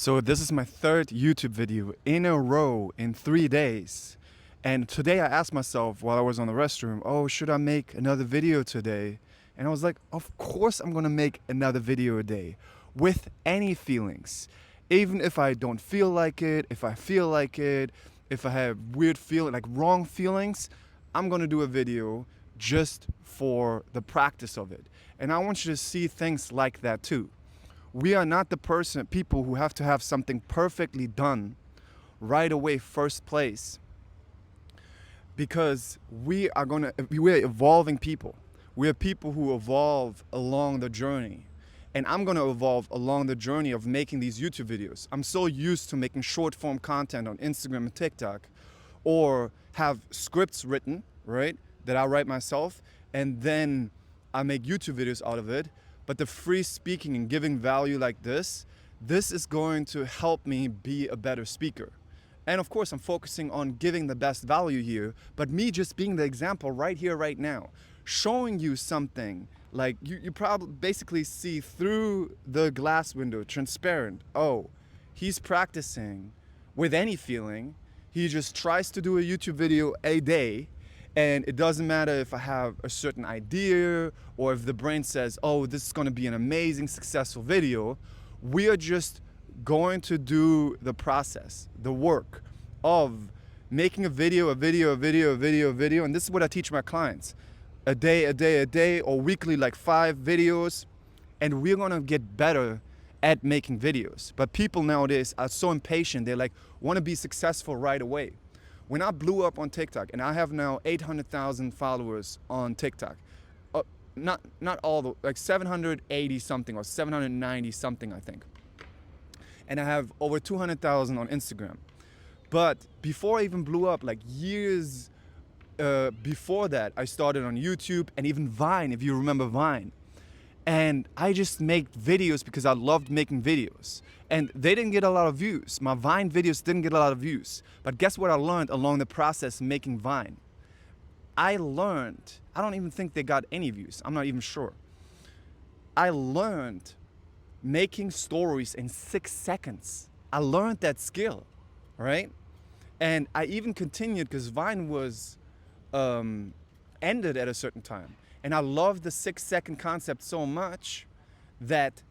So this is my third YouTube video in a row in 3 days. And today I asked myself while I was on the restroom, oh, should I make another video today? And I was like, of course I'm gonna make another video a day with any feelings. Even if I don't feel like it, if I feel like it, if I have weird feeling, like wrong feelings, I'm gonna do a video just for the practice of it. And I want you to see things like that too. We are not the people who have to have something perfectly done right away, first place, because we're evolving people. We are people who evolve along the journey. And I'm gonna evolve along the journey of making these YouTube videos. I'm so used to making short form content on Instagram and TikTok, or have scripts written, right, that I write myself, and then I make YouTube videos out of it. But the free speaking and giving value like this is going to help me be a better speaker. And of course, I'm focusing on giving the best value here, but me just being the example right here, right now, showing you something like you probably basically see through the glass window, transparent. Oh, he's practicing with any feeling. He just tries to do a YouTube video a day. And it doesn't matter if I have a certain idea or if the brain says, oh, this is going to be an amazing, successful video. We are just going to do the process, the work of making a video. And this is what I teach my clients. A day, or weekly, like 5 videos. And we're going to get better at making videos. But people nowadays are so impatient. They want to be successful right away. When I blew up on TikTok, and I have now 800,000 followers on TikTok, not all the, like 780 something or 790 something, I think. And I have over 200,000 on Instagram. But before I even blew up, like years before that, I started on YouTube and even Vine, if you remember Vine. And I just made videos because I loved making videos. And they didn't get a lot of views. My Vine videos didn't get a lot of views. But guess what I learned along the process making Vine? I don't even think they got any views. I'm not even sure. I learned making stories in 6 seconds. I learned that skill, right? And I even continued because Vine was ended at a certain time. And I loved the 6-second concept so much that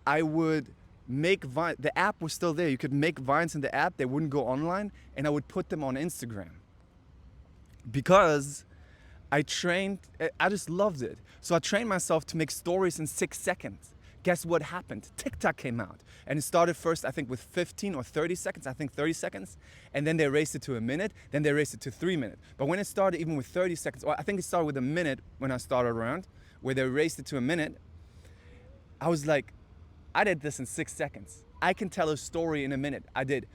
I would make Vine. The app was still there. You could make Vines in the app. They wouldn't go online. And I would put them on Instagram. Because I just loved it. So I trained myself to make stories in 6 seconds. Guess what happened? TikTok came out. And it started first, I think, with 15 or 30 seconds. I think 30 seconds. And then they raised it to a minute. Then they raised it to 3 minutes. But when it started even with 30 seconds, or I think it started with a minute when I started around, where they raised it to a minute, I was like, I did this in 6 seconds. I can tell a story in a minute. I did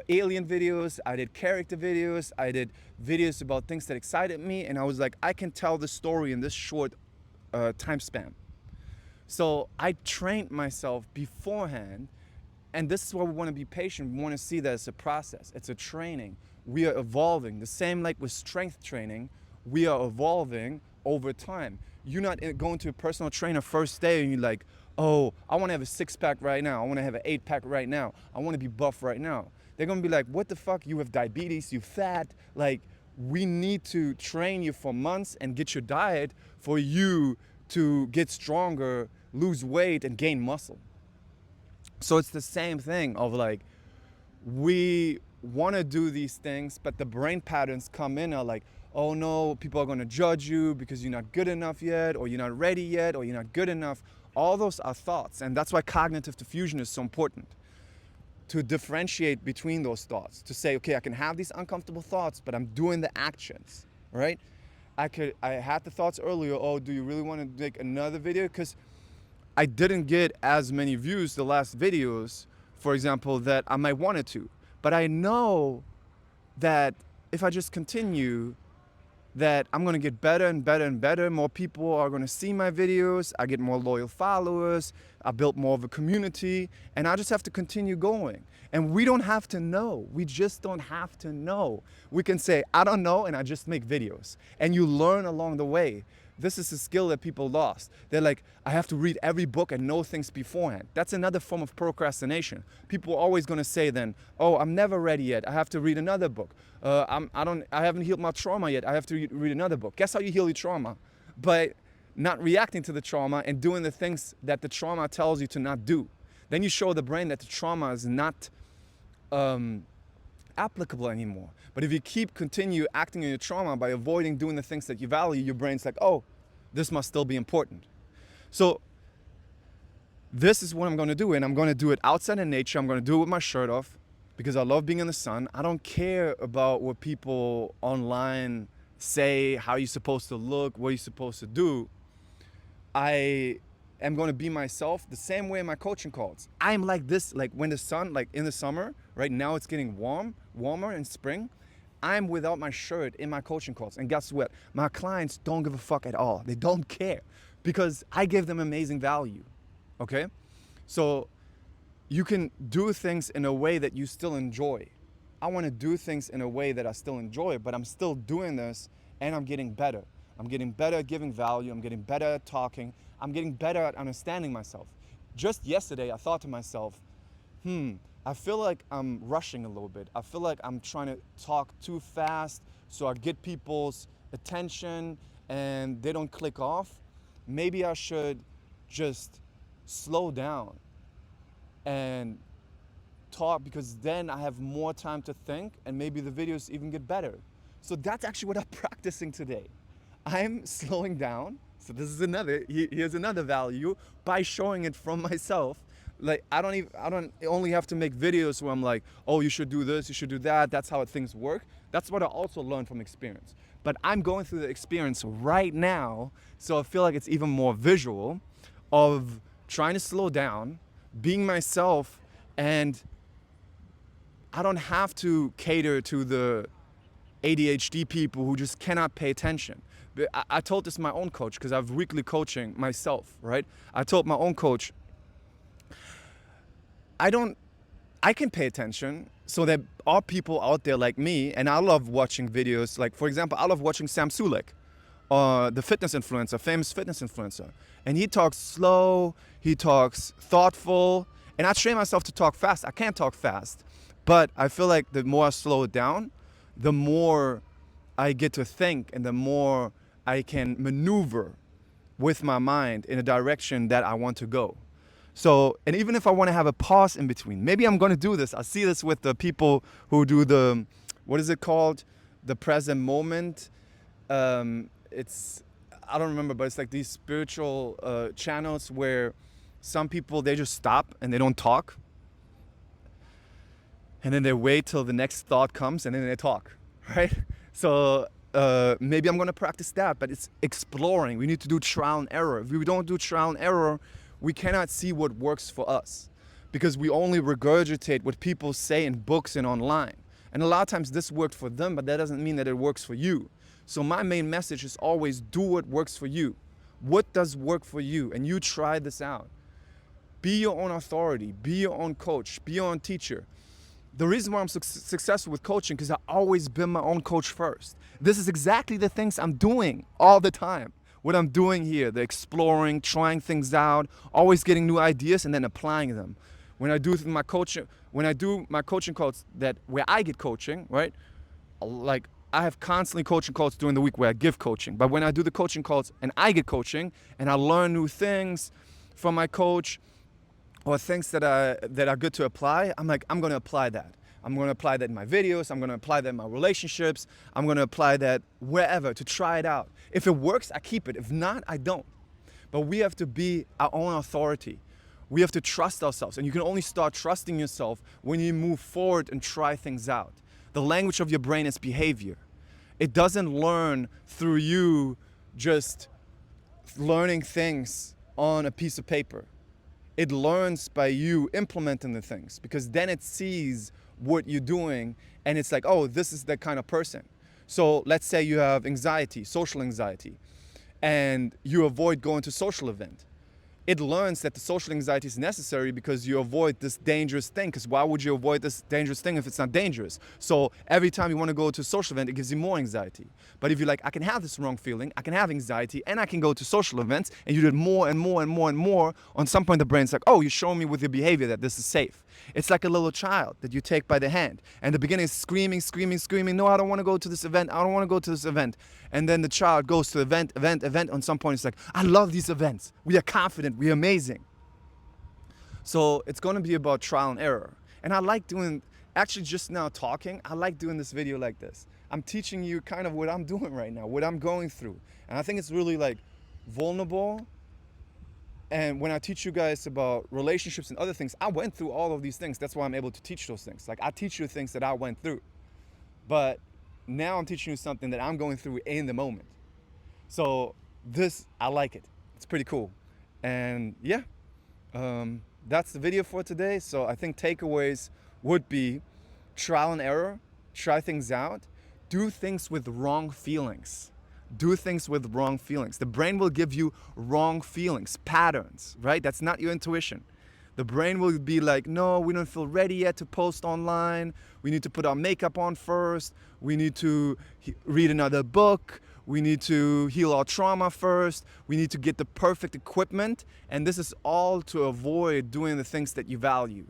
alien videos. I did character videos. I did videos about things that excited me. And I was like, I can tell the story in this short time span. So I trained myself beforehand, and this is why we want to be patient. We want to see that it's a process. It's a training. We are evolving. The same like with strength training, we are evolving over time. You're not going to a personal trainer first day and you're like, oh, I want to have a 6-pack right now. I want to have an 8-pack right now. I want to be buff right now. They're going to be like, what the fuck? You have diabetes, you fat. Like, we need to train you for months and get your diet for you to get stronger, lose weight, and gain muscle. So it's the same thing of like, we want to do these things, but the brain patterns come in are like, oh no, people are going to judge you because you're not good enough yet, or you're not ready yet, or you're not good enough. All those are thoughts, and that's why cognitive diffusion is so important. To differentiate between those thoughts, to say, okay, I can have these uncomfortable thoughts, but I'm doing the actions, right? I had the thoughts earlier, oh, do you really want to make another video? Because I didn't get as many views the last videos, for example, that I might wanted to. But I know that if I just continue, that I'm going to get better and better and better. More people are going to see my videos. I get more loyal followers. I built more of a community. And I just have to continue going. And we don't have to know. We just don't have to know. We can say, I don't know, and I just make videos. And you learn along the way. This is a skill that people lost. They're like, I have to read every book and know things beforehand. That's another form of procrastination. People are always going to say then, oh, I'm never ready yet. I have to read another book. I haven't healed my trauma yet. I have to read another book. Guess how you heal your trauma? By not reacting to the trauma and doing the things that the trauma tells you to not do. Then you show the brain that the trauma is not applicable anymore. But if you continue acting on your trauma by avoiding doing the things that you value, your brain's like, oh, this must still be important. So this is what I'm going to do, and I'm going to do it outside in nature. I'm going to do it with my shirt off because I love being in the sun. I don't care about what people online say, how you're supposed to look, what you're supposed to do. I am going to be myself the same way in my coaching calls. I'm like this, like when the sun, like in the summer, right now it's getting warmer in spring. I'm without my shirt in my coaching calls. And guess what? My clients don't give a fuck at all. They don't care because I give them amazing value, okay? So you can do things in a way that you still enjoy. I want to do things in a way that I still enjoy, but I'm still doing this and I'm getting better. I'm getting better at giving value. I'm getting better at talking. I'm getting better at understanding myself. Just yesterday, I thought to myself, I feel like I'm rushing a little bit. I feel like I'm trying to talk too fast so I get people's attention and they don't click off. Maybe I should just slow down and talk because then I have more time to think and maybe the videos even get better. So that's actually what I'm practicing today. I'm slowing down. So this is here's another value by showing it from myself. Like I don't only have to make videos where I'm like, oh, you should do this, you should do that. That's how things work. That's what I also learned from experience. But I'm going through the experience right now, so I feel like it's even more visual of trying to slow down, being myself, and I don't have to cater to the ADHD people who just cannot pay attention. I told this to my own coach because I have weekly coaching myself, right? I told my own coach, I can pay attention, so there are people out there like me, and I love watching videos. Like, for example, I love watching Sam Sulek, the fitness influencer, famous fitness influencer. And he talks slow, he talks thoughtful, and I train myself to talk fast. I can't talk fast, but I feel like the more I slow it down, the more I get to think and the more I can maneuver with my mind in a direction that I want to go. So, and even if I want to have a pause in between, maybe I'm going to do this. I see this with the people who do the, what is it called? The present moment. I don't remember, but it's like these spiritual channels where some people, they just stop and they don't talk. And then they wait till the next thought comes and then they talk, right? So maybe I'm going to practice that, but it's exploring. We need to do trial and error. If we don't do trial and error, we cannot see what works for us because we only regurgitate what people say in books and online. And a lot of times this worked for them, but that doesn't mean that it works for you. So my main message is always do what works for you. What does work for you? And you try this out. Be your own authority. Be your own coach. Be your own teacher. The reason why I'm successful with coaching because I've always been my own coach first. This is exactly the things I'm doing all the time. What I'm doing here, the exploring, trying things out, always getting new ideas and then applying them. When I do my coaching calls where I get coaching, right? Like I have constantly coaching calls during the week where I give coaching. But when I do the coaching calls and I get coaching and I learn new things from my coach or things that are good to apply, I'm like, I'm going to apply that. I'm going to apply that in my videos. I'm going to apply that in my relationships. I'm going to apply that wherever to try it out. If it works, I keep it. If not, I don't. But we have to be our own authority. We have to trust ourselves. And you can only start trusting yourself when you move forward and try things out. The language of your brain is behavior. It doesn't learn through you just learning things on a piece of paper. It learns by you implementing the things because then it sees what you're doing and it's like, oh, this is that kind of person. So let's say you have anxiety, social anxiety, and you avoid going to social event. it learns that the social anxiety is necessary because you avoid this dangerous thing. Because why would you avoid this dangerous thing if it's not dangerous? So every time you want to go to a social event, it gives you more anxiety. But if you're like, I can have this wrong feeling, I can have anxiety, and I can go to social events, and you do it more and more and more and more, on some point the brain's like, oh, you're showing me with your behavior that this is safe. It's like a little child that you take by the hand. And the beginning is screaming, screaming, screaming, no, I don't want to go to this event, I don't want to go to this event. And then the child goes to event. On some point it's like, I love these events. We are confident, we are amazing. So it's going to be about trial and error. And I like doing, actually just now talking, I like doing this video like this. I'm teaching you kind of what I'm doing right now, what I'm going through. And I think it's really like vulnerable. And when I teach you guys about relationships and other things, I went through all of these things. That's why I'm able to teach those things. Like I teach you things that I went through. But now I'm teaching you something that I'm going through in the moment. So this, I like it. It's pretty cool. And yeah, that's the video for today. So I think takeaways would be trial and error, try things out, do things with wrong feelings. Do things with wrong feelings. The brain will give you wrong feelings, patterns, right? That's not your intuition. The brain will be like, no, we don't feel ready yet to post online. We need to put our makeup on first. We need to read another book. We need to heal our trauma first. We need to get the perfect equipment. And this is all to avoid doing the things that you value.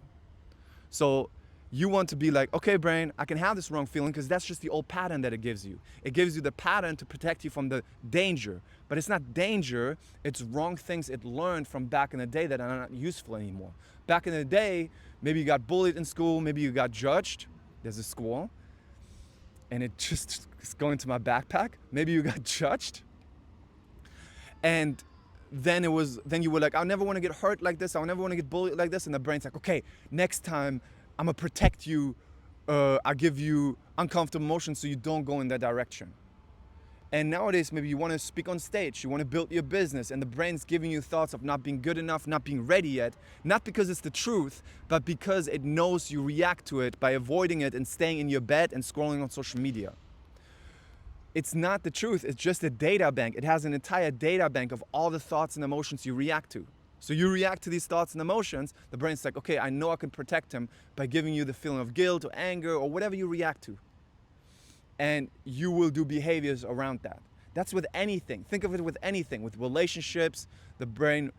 So you want to be like, okay, brain, I can have this wrong feeling because that's just the old pattern that it gives you. It gives you the pattern to protect you from the danger. But it's not danger, it's wrong things it learned from back in the day that are not useful anymore. Back in the day, maybe you got bullied in school, maybe you got judged. There's a school. And it just is going to my backpack. Maybe you got judged. And then you were like, I'll never want to get hurt like this. I'll never want to get bullied like this. And the brain's like, okay, next time I'm gonna protect you. I give you uncomfortable emotions so you don't go in that direction. And nowadays, maybe you want to speak on stage, you want to build your business, and the brain's giving you thoughts of not being good enough, not being ready yet, not because it's the truth, but because it knows you react to it by avoiding it and staying in your bed and scrolling on social media. It's not the truth, it's just a data bank. It has an entire data bank of all the thoughts and emotions you react to. So you react to these thoughts and emotions, the brain's like, okay, I know I can protect him by giving you the feeling of guilt or anger or whatever you react to. And you will do behaviors around that. That's with anything. Think of it with anything. With relationships, the brain,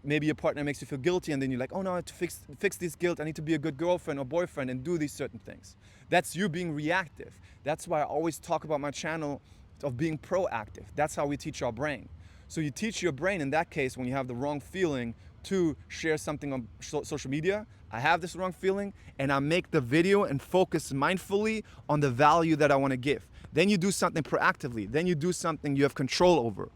maybe your partner makes you feel guilty and then you're like, oh no, I have to fix this guilt. I need to be a good girlfriend or boyfriend and do these certain things. That's you being reactive. That's why I always talk about my channel of being proactive. That's how we teach our brain. So you teach your brain in that case when you have the wrong feeling to share something on social media. I have this wrong feeling and I make the video and focus mindfully on the value that I want to give. Then you do something proactively. Then you do something you have control over.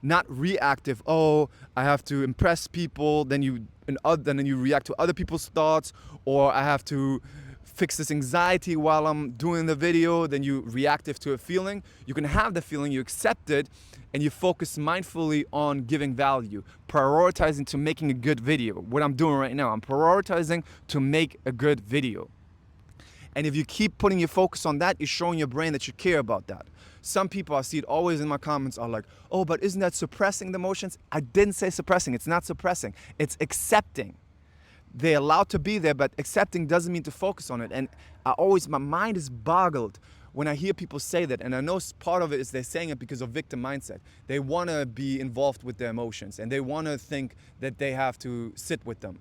Not reactive, oh, I have to impress people, then you react to other people's thoughts, or I have to fix this anxiety while I'm doing the video, then you reactive to a feeling. You can have the feeling, you accept it, and you focus mindfully on giving value, prioritizing to making a good video. What I'm doing right now, I'm prioritizing to make a good video. And if you keep putting your focus on that, you're showing your brain that you care about that. Some people, I see it always in my comments, are like, oh, but isn't that suppressing the emotions? I didn't say suppressing, it's not suppressing, it's accepting. They're allowed to be there, but accepting doesn't mean to focus on it. And my mind is boggled when I hear people say that. And I know part of it is they're saying it because of victim mindset. They want to be involved with their emotions and they want to think that they have to sit with them.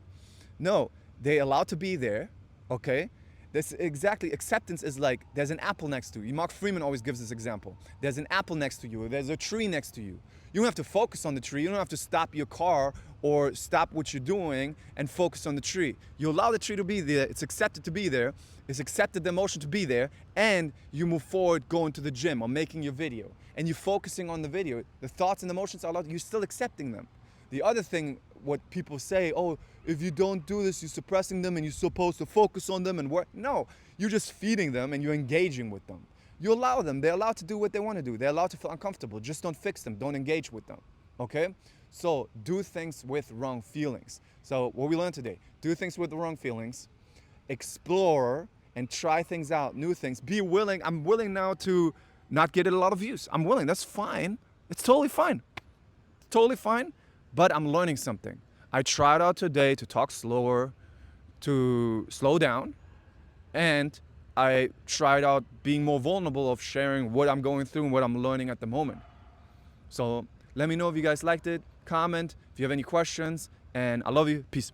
No, they're allowed to be there, okay? This exactly, acceptance is like, there's an apple next to you. Mark Freeman always gives this example. There's an apple next to you, there's a tree next to you. You don't have to focus on the tree, you don't have to stop your car or stop what you're doing and focus on the tree. You allow the tree to be there, it's accepted to be there, it's accepted the emotion to be there, and you move forward going to the gym or making your video. And you're focusing on the video. The thoughts and emotions are allowed, you're still accepting them. The other thing, what people say, oh, if you don't do this, you're suppressing them and you're supposed to focus on them and work. No, you're just feeding them and you're engaging with them. You allow them, they're allowed to do what they want to do. They're allowed to feel uncomfortable. Just don't fix them, don't engage with them, okay? So do things with wrong feelings. So what we learned today, do things with the wrong feelings, explore and try things out, new things. Be willing, I'm willing now to not get a lot of views. I'm willing, that's fine. It's totally fine. Totally fine. But I'm learning something. I tried out today to talk slower, to slow down, and I tried out being more vulnerable of sharing what I'm going through and what I'm learning at the moment. So let me know if you guys liked it, comment if you have any questions, and I love you. Peace.